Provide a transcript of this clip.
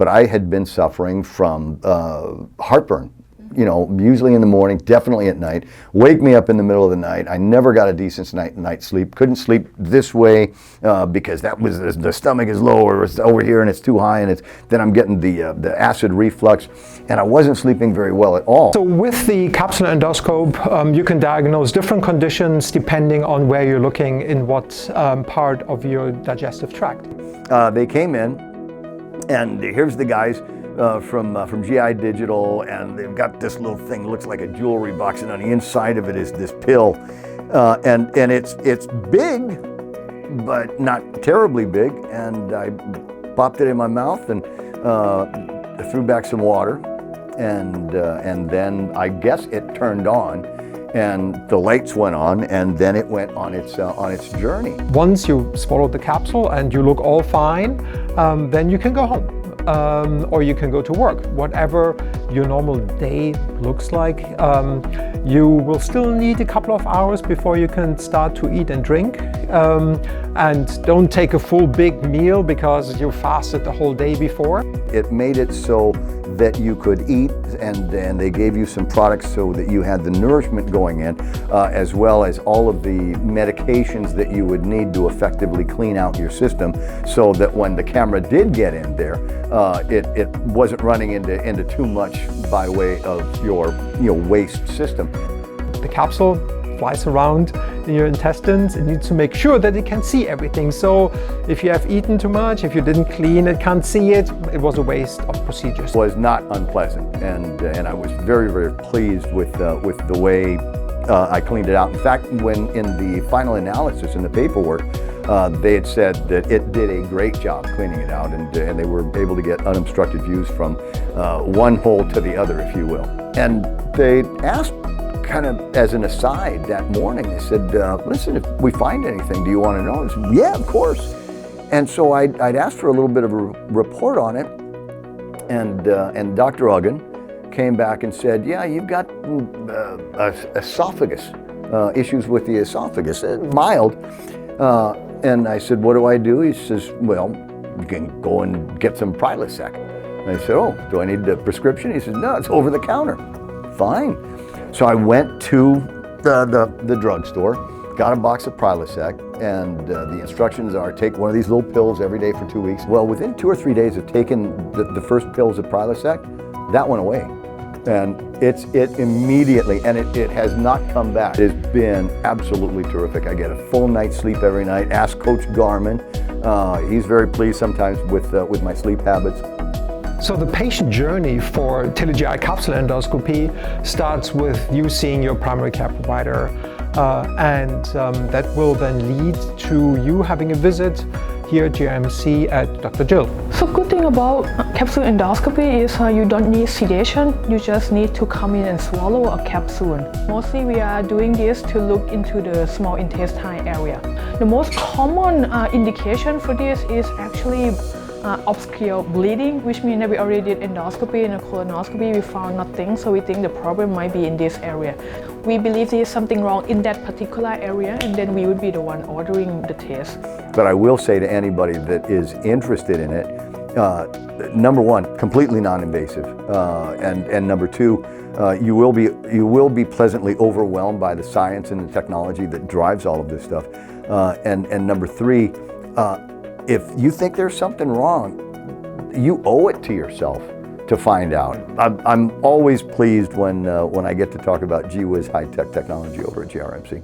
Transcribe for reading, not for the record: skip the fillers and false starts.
but I had been suffering from heartburn. You know, usually in the morning, definitely at night. Wake me up in the middle of the night. I never got a decent night's sleep. Couldn't sleep this way because that was the stomach is low, or it's over here and it's too high, and then I'm getting the acid reflux, and I wasn't sleeping very well at all. So with the capsule endoscope, you can diagnose different conditions depending on where you're looking in what part of your digestive tract. They came in, and here's the guys from GI Digital, and they've got this little thing, looks like a jewelry box, and on the inside of it is this pill, and it's big, but not terribly big. And I popped it in my mouth and threw back some water, and then I guess it turned on, and the lights went on, and then it went on its journey. Once you swallowed the capsule and you look all fine, then you can go home. Or you can go to work. Whatever your normal day looks like, you will still need a couple of hours before you can start to eat and drink. And don't take a full big meal because you fasted the whole day before. It made it so that you could eat, and they gave you some products so that you had the nourishment going in, as well as all of the medications that you would need to effectively clean out your system, so that when the camera did get in there, it wasn't running into too much by way of your waste system. The capsule flies around in your intestines. It needs to make sure that it can see everything. So if you have eaten too much, if you didn't clean it, can't see it, it was a waste of procedures. It was not unpleasant, and I was very, very pleased with the way I cleaned it out. In fact, when in the final analysis in the paperwork, they had said that it did a great job cleaning it out, and they were able to get unobstructed views from one hole to the other, if you will. And they asked, kind of as an aside that morning, they said, listen, if we find anything, do you want to know? I said, yeah, of course. And so I'd asked for a little bit of a report on it, and Dr. Uggen came back and said, yeah, you've got esophagus, issues with the esophagus, mild. And I said, what do I do? He says, well, you can go and get some Prilosec. And I said, oh, do I need a prescription? He says, no, it's over the counter. Fine. So I went to the drugstore, got a box of Prilosec, and the instructions are take one of these little pills every day for 2 weeks. Well, within 2 or 3 days of taking the first pills of Prilosec, that went away. And it immediately, and it has not come back. It has been absolutely terrific. I get a full night's sleep every night. Ask Coach Garmin. He's very pleased sometimes with my sleep habits. So the patient journey for TeleGI capsule endoscopy starts with you seeing your primary care provider, and that will then lead to you having a visit here at GRMC at Dr. Jill. So good thing about capsule endoscopy is you don't need sedation, you just need to come in and swallow a capsule. Mostly we are doing this to look into the small intestine area. The most common indication for this is actually obscure bleeding, which means that we already did endoscopy and a colonoscopy, we found nothing, so we think the problem might be in this area. We believe there is something wrong in that particular area, and then we would be the one ordering the test. But I will say to anybody that is interested in it, number one, completely non-invasive, and number two, you will be pleasantly overwhelmed by the science and the technology that drives all of this stuff, and number three, if you think there's something wrong, you owe it to yourself to find out. I'm always pleased when I get to talk about gee whiz high-tech technology over at GRMC.